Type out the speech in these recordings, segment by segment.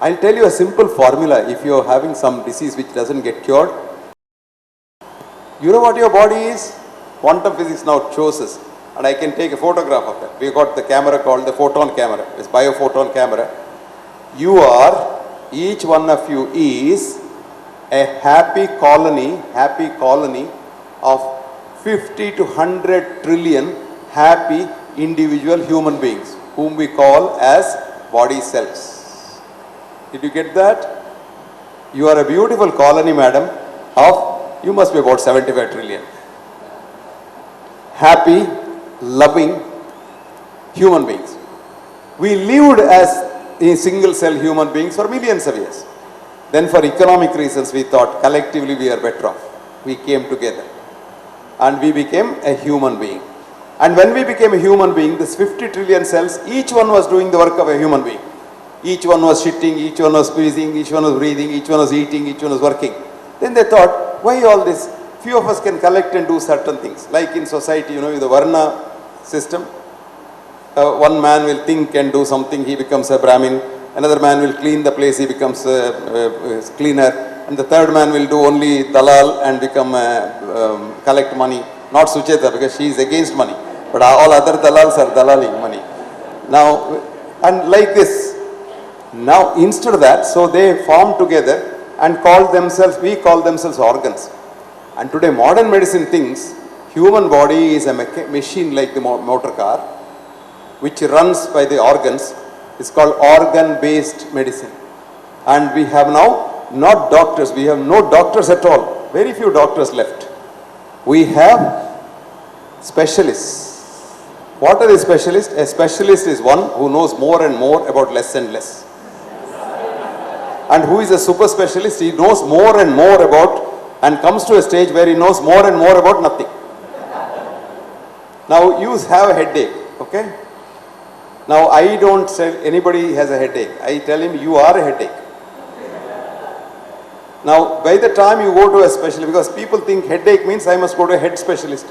I'll tell you a simple formula if you're having some disease which doesn't get cured. You know what your body is? Quantum physics now shows us. And I can take a photograph of that. We got the camera called the photon camera. It's biophoton camera. You are, each one of you is a happy colony of 50 to 100 trillion happy individual human beings whom we call as body cells. Did you get that? You are a beautiful colony, madam, of, you must be about 75 trillion. Happy, loving human beings. We lived as single cell human beings for millions of years. Then for economic reasons we thought collectively we are better off. We came together and we became a human being. And when we became a human being, this 50 trillion cells, each one was doing the work of a human being. Each one was shitting, each one was squeezing, each one was breathing, each one was eating, each one was working. Then they thought, why all this? Few of us can collect and do certain things. Like in society, the Varna system. One man will think and do something, he becomes a Brahmin. Another man will clean the place, he becomes a cleaner. And the third man will do only dalal and become collect money. Not Sucheta, because she is against money. But all other dalals are dalaling money. Now, and like this. Now, instead of that, so they formed together and we call themselves organs. And today modern medicine thinks human body is a machine like the motor car, which runs by the organs. It's called organ-based medicine. And we have now not doctors, we have no doctors at all. Very few doctors left. We have specialists. What are the specialists? A specialist is one who knows more and more about less and less. And who is a super specialist? He knows more and more about and comes to a stage where he knows more and more about nothing. Now you have a headache, okay? Now I don't tell anybody has a headache. I tell him you are a headache. Now by the time you go to a specialist, because people think headache means I must go to a head specialist.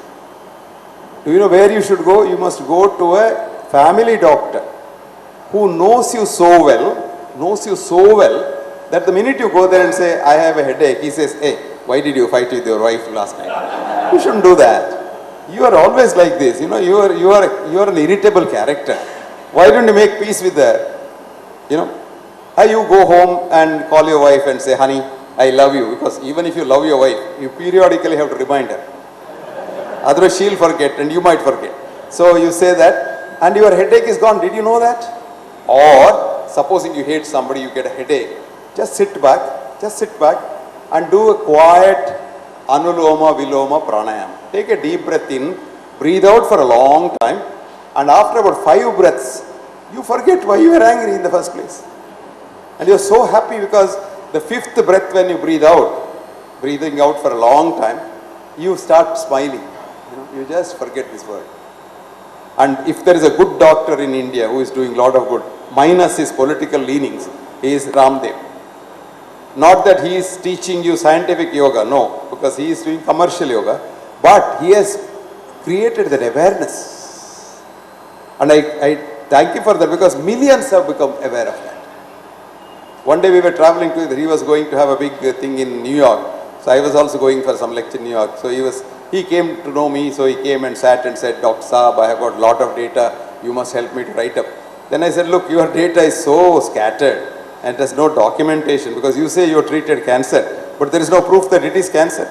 Do you know where you should go? You must go to a family doctor who knows you so well, that the minute you go there and say, I have a headache, he says, hey, why did you fight with your wife last night? You shouldn't do that. You are always like this. You are an irritable character. Why don't you make peace with her? You go home and call your wife and say, honey, I love you. Because even if you love your wife, you periodically have to remind her. Otherwise she'll forget and you might forget. So you say that and your headache is gone. Did you know that? Or supposing you hate somebody, you get a headache. Just sit back and do a quiet anuloma viloma pranayama. Take a deep breath in, breathe out for a long time, and after about 5 breaths, you forget why you were angry in the first place. And you're so happy because the 5th breath when you breathing out for a long time, you start smiling. You just forget this word. And if there is a good doctor in India who is doing a lot of good, minus his political leanings, he is Ramdev. Not that he is teaching you scientific yoga, no, because he is doing commercial yoga, but he has created that awareness. And I thank you for that because millions have become aware of that. One day we were traveling together, he was going to have a big thing in New York, so I was also going for some lecture in New York. So he came to know me, so he came and sat and said, Dr. Saab, I have got a lot of data, you must help me to write up. Then I said, look, your data is so scattered. And there's no documentation because you say you treated cancer, but there is no proof that it is cancer.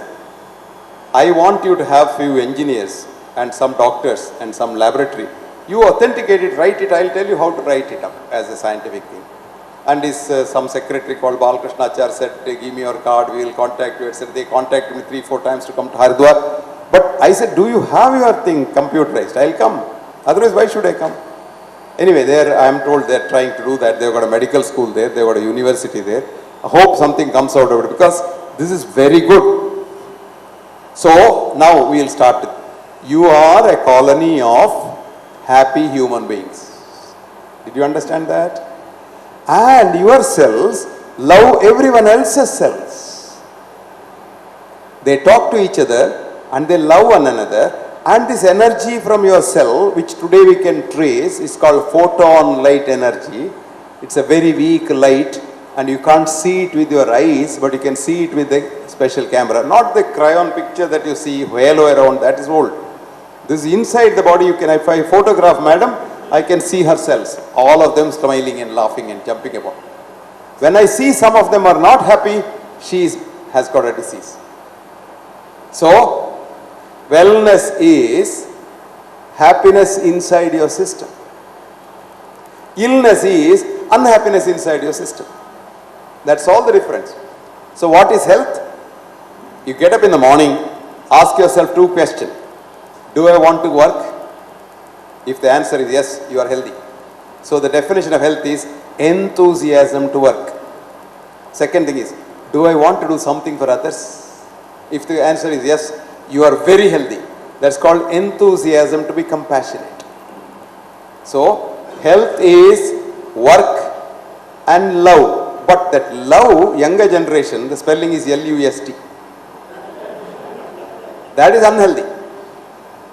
I want you to have few engineers and some doctors and some laboratory. You authenticate it, write it, I'll tell you how to write it up as a scientific thing. And some secretary called Balkrishnachar said, give me your card, we will contact you, etc. They contacted me 3-4 times to come to Haridwar. But I said, do you have your thing computerized? I'll come. Otherwise, why should I come? Anyway, there I am told they are trying to do that. They've got a medical school there, they've got a university there. I hope something comes out of it because this is very good. So now we will start with, you are a colony of happy human beings. Did you understand that? And your cells love everyone else's cells. They talk to each other and they love one another. And this energy from your cell, which today we can trace, is called photon light energy. It's a very weak light and you can't see it with your eyes, but you can see it with the special camera. Not the crayon picture that you see halo around, that is old. This is inside the body. You can, if I photograph madam, I can see her cells, all of them smiling and laughing and jumping about. When I see some of them are not happy, has got a disease. So, wellness is happiness inside your system. Illness is unhappiness inside your system. That's all the difference. So what is health? You get up in the morning, ask yourself 2 questions. Do I want to work? If the answer is yes, you are healthy. So the definition of health is enthusiasm to work. Second thing is, do I want to do something for others? If the answer is yes, you are very healthy. That's called enthusiasm to be compassionate. So health is work and love. But that love, younger generation, the spelling is L-U-S-T. That is unhealthy.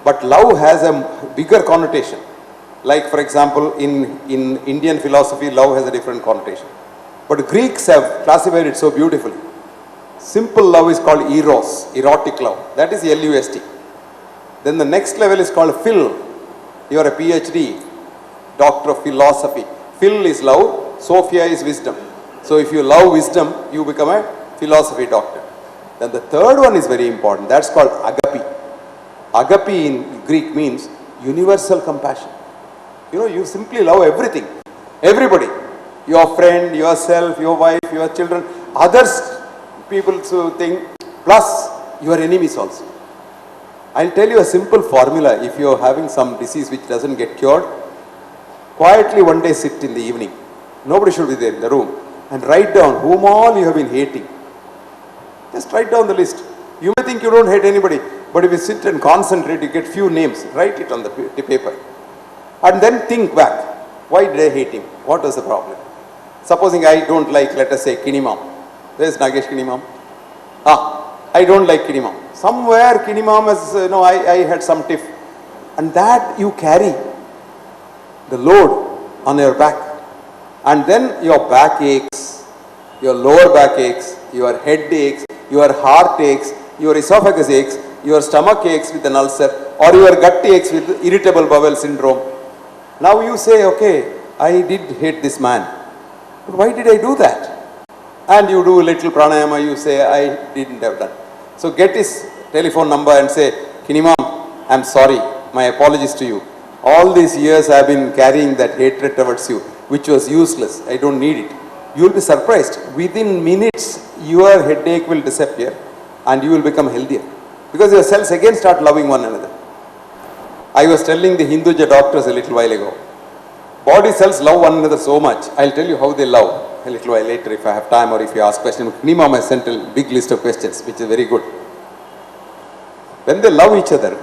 But love has a bigger connotation. Like for example, in Indian philosophy, love has a different connotation. But Greeks have classified it so beautifully. Simple love is called eros, erotic love. That is L-U-S-T. Then the next level is called phil. You are a PhD, doctor of philosophy. Phil is love, Sophia is wisdom. So if you love wisdom, you become a philosophy doctor. Then the third one is very important. That's called agape. Agape in Greek means universal compassion. You know, you simply love everything. Everybody. Your friend, yourself, your wife, your children, others, people think, plus your enemies also. I'll tell you a simple formula. If you're having some disease which doesn't get cured, quietly one day sit in the evening. Nobody should be there in the room. And write down whom all you have been hating. Just write down the list. You may think you don't hate anybody, but if you sit and concentrate, you get few names. Write it on the paper. And then think back. Why did I hate him? What was the problem? Supposing I don't like, let us say, Kinimam. Where is Nagesh Kinimam? I don't like Kinimam. Somewhere Kinimam has, I had some tiff. And that you carry the load on your back. And then your back aches, your lower back aches, your head aches, your heart aches, your esophagus aches, your stomach aches with an ulcer, or your gut aches with irritable bowel syndrome. Now you say, okay, I did hate this man. But why did I do that? And you do a little pranayama, you say, I didn't have done. So get his telephone number and say, Kinimam, I'm sorry, my apologies to you. All these years I have been carrying that hatred towards you, which was useless. I don't need it. You will be surprised. Within minutes, your headache will disappear and you will become healthier. Because your cells again start loving one another. I was telling the Hinduja doctors a little while ago. Body cells love one another so much. I'll tell you how they love a little while later if I have time or if you ask questions. Nimam has sent a big list of questions, which is very good. When they love each other,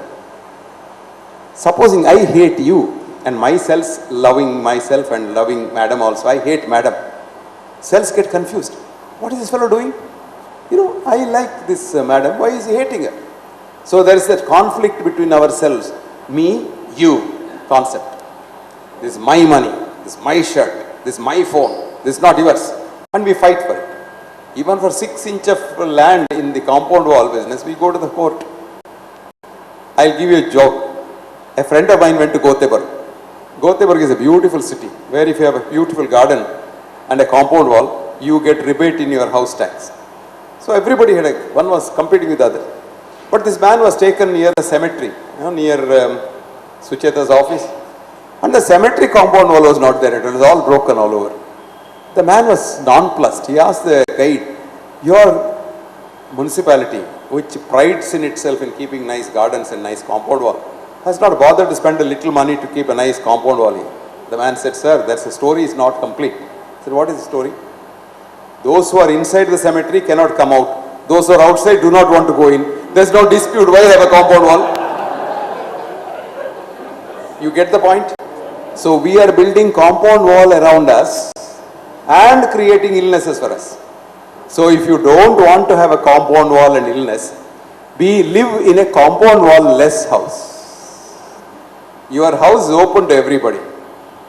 supposing I hate you, and my cells loving myself and loving madam also, I hate madam. Cells get confused. What is this fellow doing? I like this madam, why is he hating her? So there is that conflict between ourselves. Me, you concept. This is my money, this is my shirt, this is my phone, this is not yours. And we fight for it. Even for 6 inches of land in the compound wall business, we go to the court. I'll give you a joke. A friend of mine went to Gothenburg. Gothenburg is a beautiful city, where if you have a beautiful garden and a compound wall, you get rebate in your house tax. So everybody had one was competing with the other. But this man was taken near the cemetery, near Sucheta's office. And the cemetery compound wall was not there, it was all broken all over. The man was nonplussed. He asked the guide, your municipality, which prides in itself in keeping nice gardens and nice compound wall, has not bothered to spend a little money to keep a nice compound wall here. The man said, sir, that's the story is not complete. I said, what is the story? Those who are inside the cemetery cannot come out. Those who are outside do not want to go in. There's no dispute. Why have a compound wall? You get the point? So we are building compound wall around us and creating illnesses for us. So if you don't want to have a compound wall and illness, we live in a compound wall less house. Your house is open to everybody.